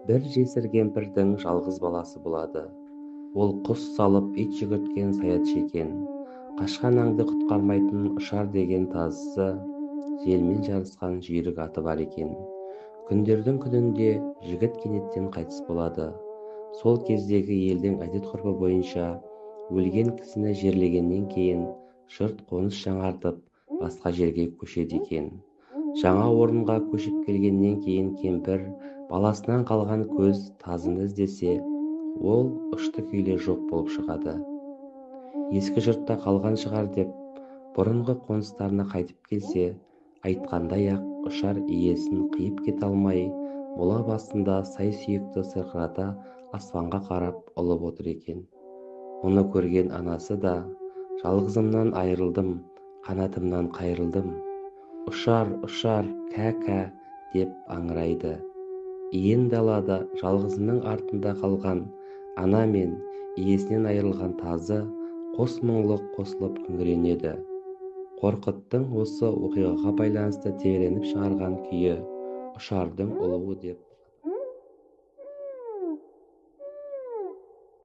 Бір жесір кемпірдің жалғыз баласы болады. Ол құс салып ит жүгірткен саятшы екен. Қашқан аңды құтқармайтын ұшар деген тазысы, желмен жарысқан жүйрік аты бар екен. Күндердің күнінде жігіт кенеттен қайтыс болады. Сол кездегі елдің әдет-ғұрпы бойынша өлген кісіні жерлегеннен кейін жұрт қоныс жаңартып басқа жерге көшеді екен. Жаңа орынға көшіп келгеннен кейін кемпір баласынан қалған көз тазыны іздесе, ол ұшты-күйлі жоқ болып шығады. Ескі жұртта қалған шығар деп бұрынғы қоныстарына қайтып келсе, айтқандай-ақ ұшар иесін қиып кете алмай, мола басында сай-сүйекті сырқырата аспанға қарап ұлып отыр екен. Оны көрген анасы да: "Жалғызымнан айырылдым, қанатымнан қайырылдым. Ұшар, ұшар, кә-кә" деп аңырайды. Иен далада жалғызының артында қалған ана мен иесінен айырылған тазы қос мұңлы қосылып күңіренеді. Қорқыттың осы оқиғаға байланысты тебіреніп шығарған күйі "Ұшардың ұлуы" деп